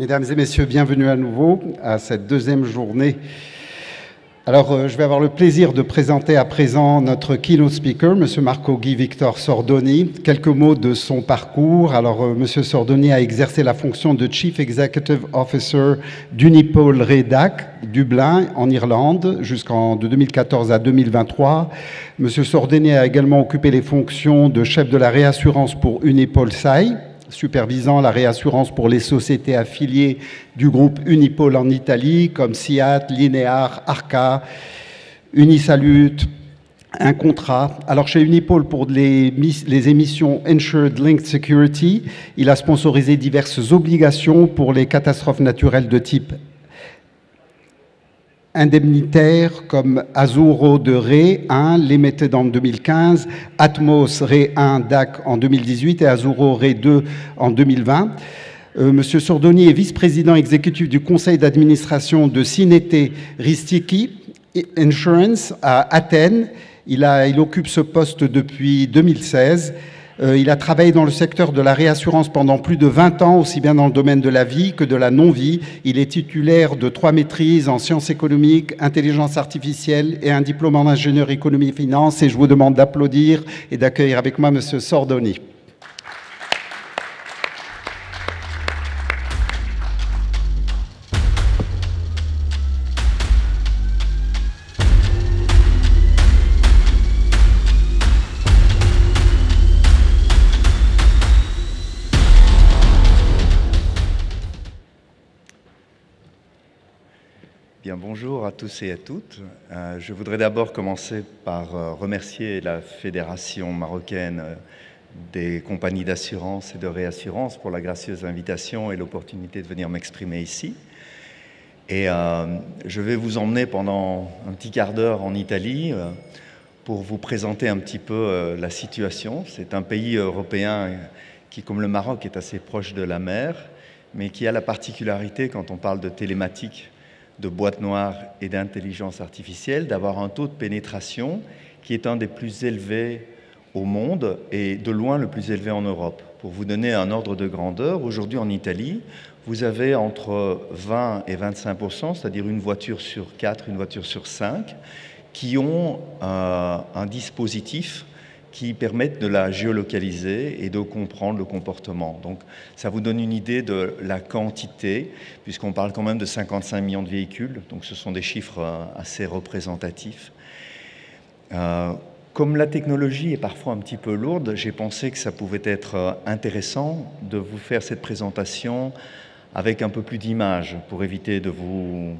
Mesdames et messieurs, bienvenue à nouveau à cette deuxième journée. Alors, je vais avoir le plaisir de présenter à présent notre keynote speaker, M. Marco Guy Victor Sordoni. Quelques mots de son parcours. Alors, M. Sordoni a exercé la fonction de Chief Executive Officer d'Unipol Redac, Dublin, en Irlande, de 2014 à 2023. M. Sordoni a également occupé les fonctions de chef de la réassurance pour Unipol SAI, supervisant la réassurance pour les sociétés affiliées du groupe Unipol en Italie, comme SIAT, Linear, Arca, Unisalut, Incontra. Alors chez Unipol, pour les émissions Insured Linked Security, il a sponsorisé diverses obligations pour les catastrophes naturelles de type indemnitaires comme Azuro de Ré 1, Limited en 2015, Atmos Ré 1 DAC en 2018 et Azuro Ré 2 en 2020. Monsieur Sordoni est vice-président exécutif du conseil d'administration de Cinete Ristiki Insurance à Athènes. Il occupe ce poste depuis 2016. Il a travaillé dans le secteur de la réassurance pendant plus de 20 ans, aussi bien dans le domaine de la vie que de la non-vie. Il est titulaire de 3 maîtrises en sciences économiques, intelligence artificielle et un diplôme en ingénierie économie et finance. Et je vous demande d'applaudir et d'accueillir avec moi M. Sordoni. Bien, bonjour à tous et à toutes. Je voudrais d'abord commencer par remercier la Fédération marocaine des compagnies d'assurance et de réassurance pour la gracieuse invitation et l'opportunité de venir m'exprimer ici. Et je vais vous emmener pendant un petit quart d'heure en Italie pour vous présenter un petit peu la situation. C'est un pays européen qui, comme le Maroc, est assez proche de la mer, mais qui a la particularité, quand on parle de télématique, de boîte noire et d'intelligence artificielle, d'avoir un taux de pénétration qui est un des plus élevés au monde et de loin le plus élevé en Europe. Pour vous donner un ordre de grandeur, aujourd'hui en Italie, vous avez entre 20 et 25%, c'est-à-dire une voiture sur 4, une voiture sur 5, qui ont un dispositif qui permettent de la géolocaliser et de comprendre le comportement. Donc ça vous donne une idée de la quantité, puisqu'on parle quand même de 55 millions de véhicules, donc ce sont des chiffres assez représentatifs. Comme la technologie est parfois un petit peu lourde, j'ai pensé que ça pouvait être intéressant de vous faire cette présentation avec un peu plus d'images pour éviter de vous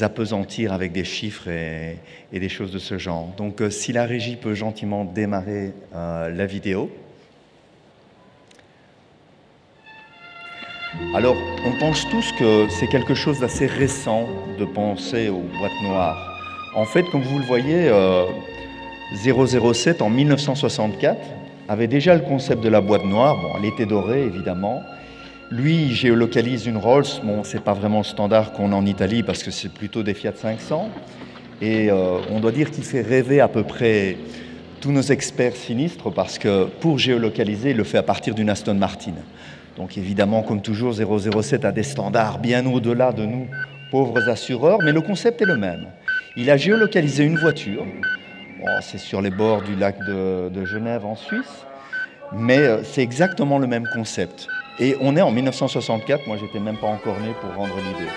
appesantir avec des chiffres et des choses de ce genre. Donc si la régie peut gentiment démarrer la vidéo. Alors on pense tous que c'est quelque chose d'assez récent de penser aux boîtes noires. En fait, comme vous le voyez, 007 en 1964 avait déjà le concept de la boîte noire. Bon, elle était dorée évidemment. Lui, il géolocalise une Rolls. Bon, c'est pas vraiment le standard qu'on a en Italie parce que c'est plutôt des Fiat 500. Et on doit dire qu'il fait rêver à peu près tous nos experts sinistres parce que pour géolocaliser, il le fait à partir d'une Aston Martin. Donc évidemment, comme toujours, 007 a des standards bien au-delà de nous, pauvres assureurs, mais le concept est le même. Il a géolocalisé une voiture. Bon, c'est sur les bords du lac de Genève en Suisse, mais c'est exactement le même concept. Et on est en 1964, moi j'étais même pas encore né pour rendre l'idée.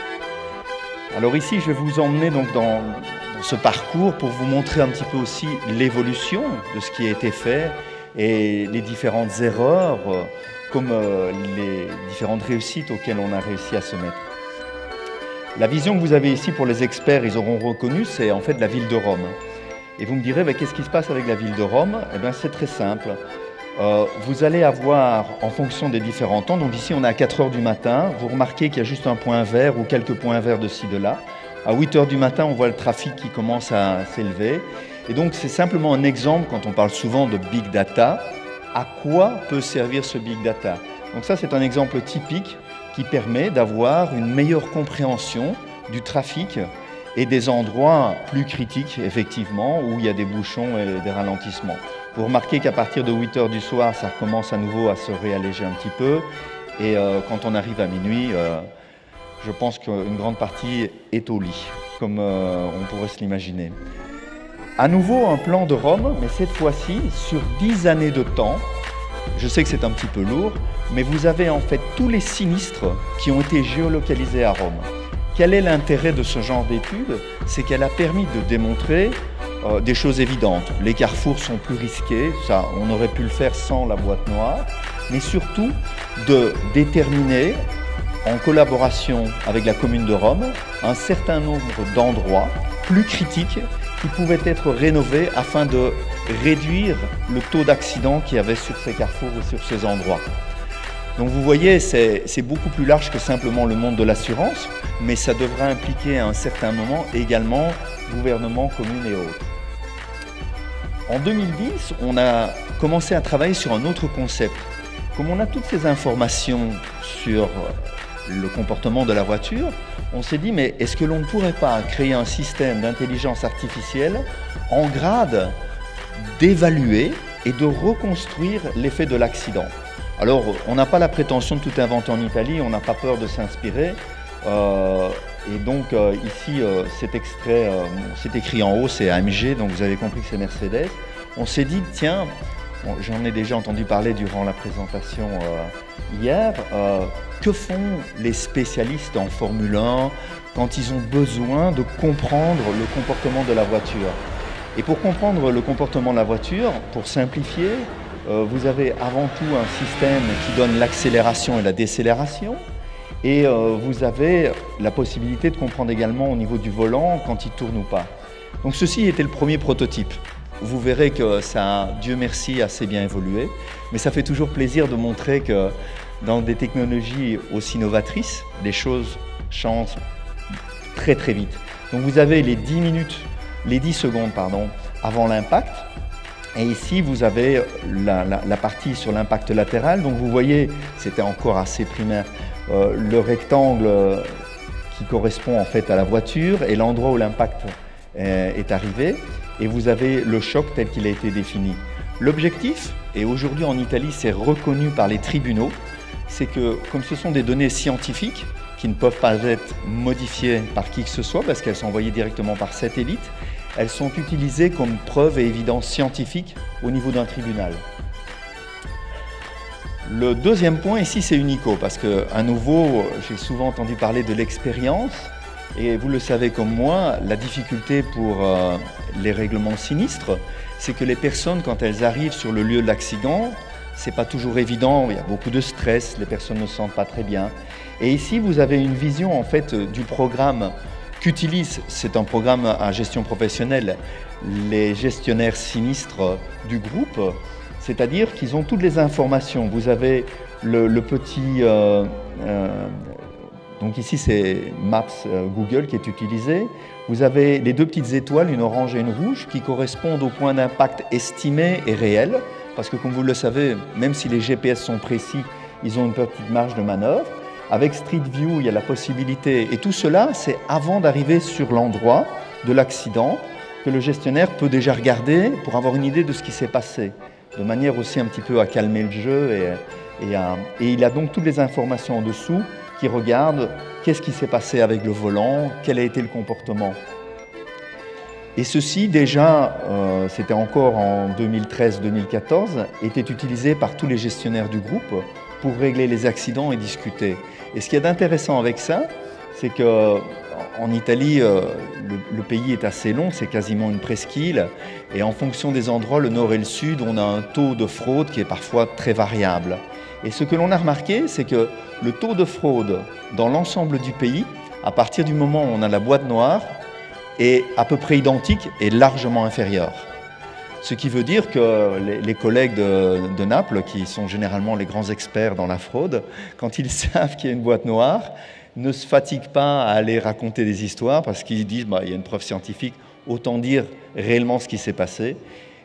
Alors ici je vais vous emmener donc dans ce parcours pour vous montrer un petit peu aussi l'évolution de ce qui a été fait et les différentes erreurs comme les différentes réussites auxquelles on a réussi à se mettre. La vision que vous avez ici pour les experts, ils auront reconnu, c'est en fait la ville de Rome. Et vous me direz, qu'est-ce qui se passe avec la ville de Rome? Eh bien c'est très simple. Vous allez avoir, en fonction des différents temps, donc ici on est à 4 heures du matin, vous remarquez qu'il y a juste un point vert ou quelques points verts de ci, de là. À 8 heures du matin, on voit le trafic qui commence à s'élever. Et donc c'est simplement un exemple, quand on parle souvent de Big Data, à quoi peut servir ce Big Data? Donc ça c'est un exemple typique qui permet d'avoir une meilleure compréhension du trafic et des endroits plus critiques, effectivement, où il y a des bouchons et des ralentissements. Vous remarquez qu'à partir de 8 heures du soir, ça commence à nouveau à se réalléger un petit peu. Et quand on arrive à minuit, je pense qu'une grande partie est au lit, comme on pourrait se l'imaginer. À nouveau, un plan de Rome, mais cette fois-ci, sur 10 années de temps. Je sais que c'est un petit peu lourd, mais vous avez en fait tous les sinistres qui ont été géolocalisés à Rome. Quel est l'intérêt de ce genre d'étude? C'est qu'elle a permis de démontrer des choses évidentes. Les carrefours sont plus risqués, ça, on aurait pu le faire sans la boîte noire, mais surtout de déterminer, en collaboration avec la commune de Rome, un certain nombre d'endroits plus critiques qui pouvaient être rénovés afin de réduire le taux d'accidents qu'il y avait sur ces carrefours ou sur ces endroits. Donc vous voyez, c'est beaucoup plus large que simplement le monde de l'assurance, mais ça devra impliquer à un certain moment également gouvernement, communes et autres. En 2010, on a commencé à travailler sur un autre concept. Comme on a toutes ces informations sur le comportement de la voiture, on s'est dit, mais est-ce que l'on ne pourrait pas créer un système d'intelligence artificielle en grade d'évaluer et de reconstruire l'effet de l'accident? Alors, on n'a pas la prétention de tout inventer en Italie, on n'a pas peur de s'inspirer. Et donc, ici, cet extrait, c'est écrit en haut, c'est AMG, donc vous avez compris que c'est Mercedes. On s'est dit, tiens, bon, j'en ai déjà entendu parler durant la présentation hier, que font les spécialistes en Formule 1 quand ils ont besoin de comprendre le comportement de la voiture? Et pour comprendre le comportement de la voiture, pour simplifier, vous avez avant tout un système qui donne l'accélération et la décélération, et vous avez la possibilité de comprendre également au niveau du volant quand il tourne ou pas. Donc ceci était le premier prototype. Vous verrez que ça a, Dieu merci, assez bien évolué, mais ça fait toujours plaisir de montrer que dans des technologies aussi novatrices, les choses changent très très vite. Donc vous avez les 10 secondes avant l'impact. Et ici, vous avez la partie sur l'impact latéral. Donc vous voyez, c'était encore assez primaire, le rectangle qui correspond en fait à la voiture et l'endroit où l'impact est arrivé. Et vous avez le choc tel qu'il a été défini. L'objectif, et aujourd'hui en Italie c'est reconnu par les tribunaux, c'est que comme ce sont des données scientifiques qui ne peuvent pas être modifiées par qui que ce soit parce qu'elles sont envoyées directement par satellite, elles sont utilisées comme preuve et évidence scientifique au niveau d'un tribunal. Le deuxième point ici, c'est Unico, parce que à nouveau, j'ai souvent entendu parler de l'expérience, et vous le savez comme moi, la difficulté pour les règlements sinistres, c'est que les personnes, quand elles arrivent sur le lieu de l'accident, c'est pas toujours évident, il y a beaucoup de stress, les personnes ne se sentent pas très bien. Et ici, vous avez une vision en fait du programme qu'utilise, c'est un programme à gestion professionnelle, les gestionnaires sinistres du groupe, c'est-à-dire qu'ils ont toutes les informations. Vous avez le petit, donc ici c'est Maps Google qui est utilisé. Vous avez les deux petites étoiles, une orange et une rouge, qui correspondent au point d'impact estimé et réel, parce que comme vous le savez, même si les GPS sont précis, ils ont une petite marge de manœuvre. Avec Street View, il y a la possibilité, et tout cela, c'est avant d'arriver sur l'endroit de l'accident, que le gestionnaire peut déjà regarder pour avoir une idée de ce qui s'est passé, de manière aussi un petit peu à calmer le jeu, et il a donc toutes les informations en dessous qui regardent qu'est-ce qui s'est passé avec le volant, quel a été le comportement. Et ceci, déjà, c'était encore en 2013-2014, était utilisé par tous les gestionnaires du groupe pour régler les accidents et discuter. Et ce qu'il y a d'intéressant avec ça, c'est qu'en Italie, le pays est assez long, c'est quasiment une presqu'île, et en fonction des endroits, le nord et le sud, on a un taux de fraude qui est parfois très variable. Et ce que l'on a remarqué, c'est que le taux de fraude dans l'ensemble du pays, à partir du moment où on a la boîte noire, est à peu près identique et largement inférieur. Ce qui veut dire que les collègues de Naples, qui sont généralement les grands experts dans la fraude, quand ils savent qu'il y a une boîte noire, ne se fatiguent pas à aller raconter des histoires parce qu'ils disent il y a une preuve scientifique, autant dire réellement ce qui s'est passé.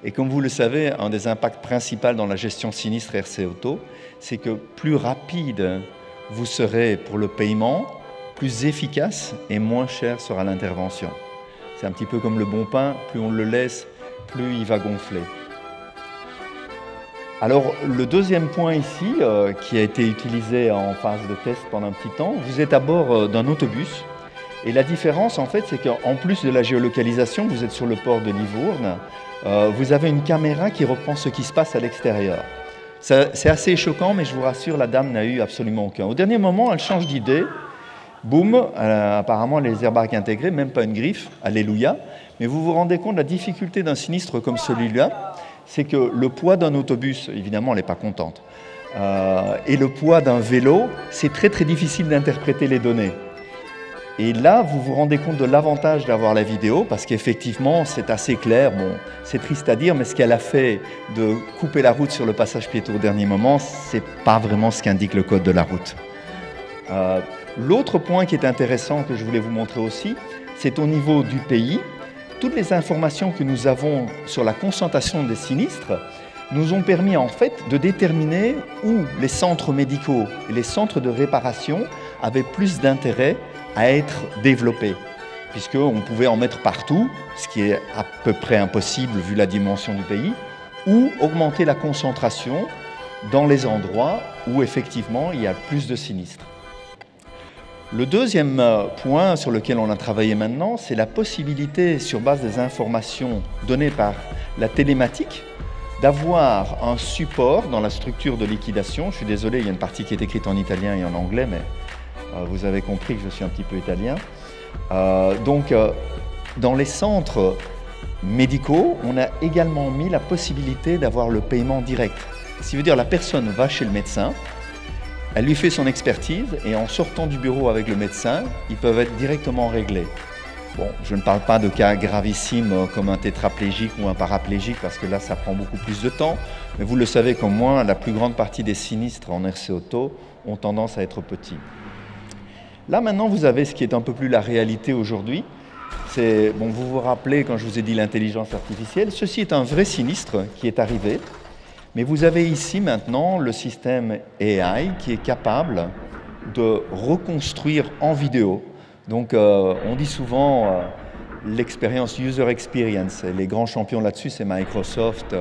Et comme vous le savez, un des impacts principaux dans la gestion sinistre RC Auto, c'est que plus rapide vous serez pour le paiement, plus efficace et moins cher sera l'intervention. C'est un petit peu comme le bon pain, plus on le laisse, plus il va gonfler. Alors, le deuxième point ici, qui a été utilisé en phase de test pendant un petit temps, vous êtes à bord d'un autobus. Et la différence, en fait, c'est qu'en plus de la géolocalisation, vous êtes sur le port de Livourne, vous avez une caméra qui reprend ce qui se passe à l'extérieur. C'est assez choquant, mais je vous rassure, la dame n'a eu absolument aucun. Au dernier moment, elle change d'idée. Boum, apparemment les airbags intégrés, même pas une griffe, alléluia. Mais vous vous rendez compte de la difficulté d'un sinistre comme celui-là, c'est que le poids d'un autobus, évidemment, elle n'est pas contente, et le poids d'un vélo, c'est très très difficile d'interpréter les données. Et là, vous vous rendez compte de l'avantage d'avoir la vidéo, parce qu'effectivement, c'est assez clair. Bon, c'est triste à dire, mais ce qu'elle a fait de couper la route sur le passage piéton au dernier moment, c'est pas vraiment ce qu'indique le code de la route. L'autre point qui est intéressant, que je voulais vous montrer aussi, c'est au niveau du pays. Toutes les informations que nous avons sur la concentration des sinistres nous ont permis en fait de déterminer où les centres médicaux et les centres de réparation avaient plus d'intérêt à être développés, puisqu'on pouvait en mettre partout, ce qui est à peu près impossible vu la dimension du pays, ou augmenter la concentration dans les endroits où effectivement il y a plus de sinistres. Le deuxième point sur lequel on a travaillé maintenant, c'est la possibilité, sur base des informations données par la télématique, d'avoir un support dans la structure de liquidation. Je suis désolé, il y a une partie qui est écrite en italien et en anglais, mais vous avez compris que je suis un petit peu italien. Dans les centres médicaux, on a également mis la possibilité d'avoir le paiement direct. Ce qui veut dire la personne va chez le médecin, elle lui fait son expertise et en sortant du bureau avec le médecin, ils peuvent être directement réglés. Bon, je ne parle pas de cas gravissimes comme un tétraplégique ou un paraplégique parce que là, ça prend beaucoup plus de temps. Mais vous le savez comme moi, la plus grande partie des sinistres en RC Auto ont tendance à être petits. Là, maintenant, vous avez ce qui est un peu plus la réalité aujourd'hui. Bon, vous vous rappelez quand je vous ai dit l'intelligence artificielle, ceci est un vrai sinistre qui est arrivé. Mais vous avez ici maintenant le système AI qui est capable de reconstruire en vidéo. Donc on dit souvent l'expérience user experience. Et les grands champions là-dessus, c'est Microsoft,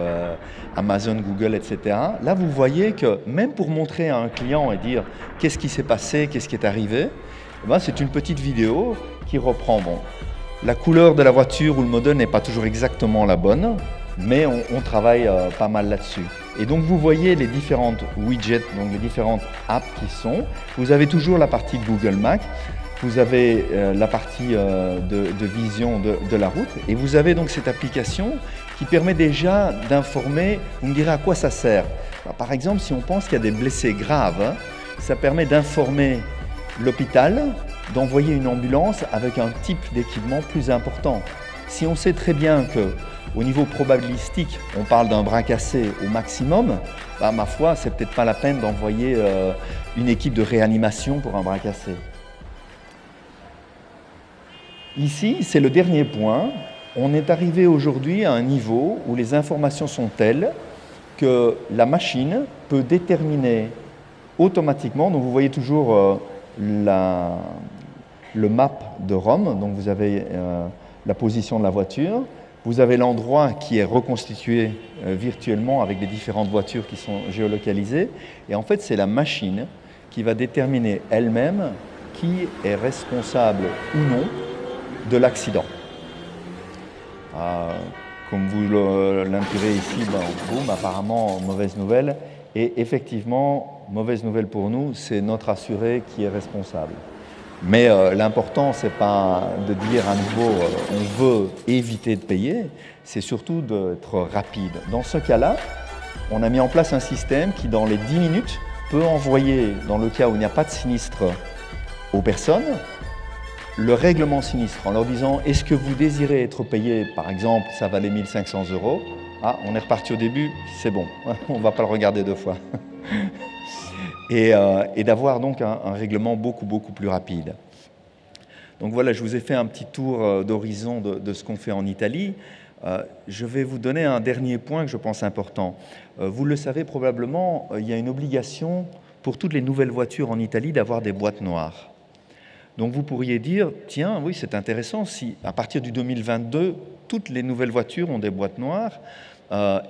Amazon, Google, etc. Là, vous voyez que même pour montrer à un client et dire qu'est-ce qui s'est passé, qu'est-ce qui est arrivé, c'est une petite vidéo qui reprend. Bon, la couleur de la voiture ou le modèle n'est pas toujours exactement la bonne, mais on travaille pas mal là-dessus. Et donc vous voyez les différentes widgets, donc les différentes apps qui sont. Vous avez toujours la partie Google Maps, vous avez la partie de vision de la route, et vous avez donc cette application qui permet déjà d'informer. Vous me direz à quoi ça sert. Par exemple, si on pense qu'il y a des blessés graves, ça permet d'informer l'hôpital, d'envoyer une ambulance avec un type d'équipement plus important. Si on sait très bien que au niveau probabilistique, on parle d'un bras cassé au maximum, ma foi, c'est peut-être pas la peine d'envoyer une équipe de réanimation pour un bras cassé. Ici, c'est le dernier point. On est arrivé aujourd'hui à un niveau où les informations sont telles que la machine peut déterminer automatiquement, donc vous voyez toujours le map de Rome, donc vous avez la position de la voiture, vous avez l'endroit qui est reconstitué virtuellement avec les différentes voitures qui sont géolocalisées, et en fait c'est la machine qui va déterminer elle-même qui est responsable ou non de l'accident. Comme vous l'intuirez ici, boum, apparemment mauvaise nouvelle, et effectivement, mauvaise nouvelle pour nous, c'est notre assuré qui est responsable. Mais l'important, ce n'est pas de dire à nouveau on veut éviter de payer, c'est surtout d'être rapide. Dans ce cas-là, on a mis en place un système qui, dans les 10 minutes, peut envoyer, dans le cas où il n'y a pas de sinistre aux personnes, le règlement sinistre en leur disant « Est-ce que vous désirez être payé, par exemple, ça valait 1 500 €. Ah, on est reparti au début, c'est bon, on ne va pas le regarder deux fois. » Et d'avoir donc un règlement beaucoup plus rapide. Donc voilà, je vous ai fait un petit tour d'horizon de ce qu'on fait en Italie. Je vais vous donner un dernier point que je pense important. Vous le savez probablement, il y a une obligation pour toutes les nouvelles voitures en Italie d'avoir des boîtes noires. Donc vous pourriez dire, tiens, oui, c'est intéressant, si à partir du 2022, toutes les nouvelles voitures ont des boîtes noires,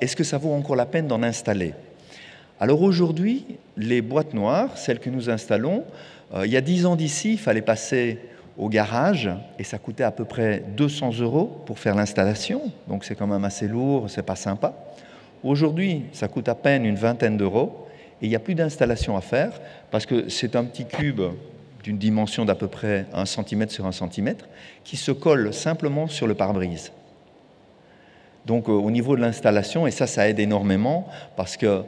est-ce que ça vaut encore la peine d'en installer ? Alors aujourd'hui, les boîtes noires, celles que nous installons, il y a 10 ans d'ici, il fallait passer au garage et ça coûtait à peu près 200 € pour faire l'installation. Donc c'est quand même assez lourd, c'est pas sympa. Aujourd'hui, ça coûte à peine une vingtaine d'euros et il n'y a plus d'installation à faire parce que c'est un petit cube d'une dimension d'à peu près 1 cm sur 1 cm qui se colle simplement sur le pare-brise. Donc au niveau de l'installation, et ça aide énormément parce que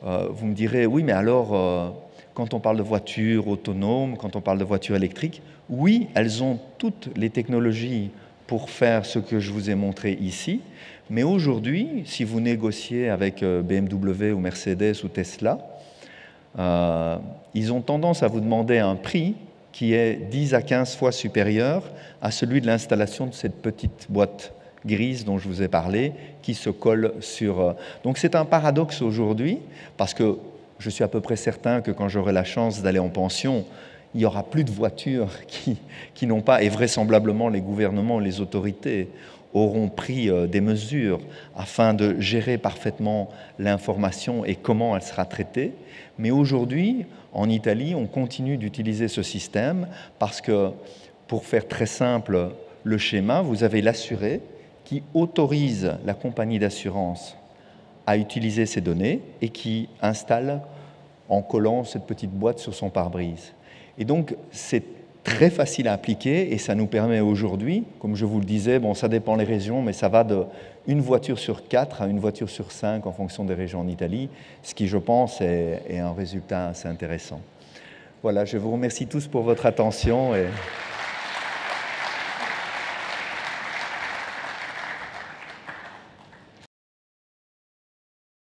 vous me direz, oui, mais alors quand on parle de voitures autonomes, quand on parle de voitures électriques, oui, elles ont toutes les technologies pour faire ce que je vous ai montré ici, mais aujourd'hui, si vous négociez avec BMW ou Mercedes ou Tesla, ils ont tendance à vous demander un prix qui est 10 à 15 fois supérieur à celui de l'installation de cette petite boîte grise dont je vous ai parlé, qui se colle sur... Donc c'est un paradoxe aujourd'hui, parce que je suis à peu près certain que quand j'aurai la chance d'aller en pension, il n'y aura plus de voitures qui n'ont pas, et vraisemblablement les gouvernements, les autorités auront pris des mesures afin de gérer parfaitement l'information et comment elle sera traitée. Mais aujourd'hui, en Italie, on continue d'utiliser ce système parce que, pour faire très simple le schéma, vous avez l'assuré qui autorise la compagnie d'assurance à utiliser ces données et qui installe en collant cette petite boîte sur son pare-brise. Et donc, c'est très facile à appliquer et ça nous permet aujourd'hui, comme je vous le disais, bon, ça dépend des régions, mais ça va d'une voiture sur 4 à une voiture sur 5 en fonction des régions en Italie, ce qui, je pense, est un résultat assez intéressant. Voilà, je vous remercie tous pour votre attention.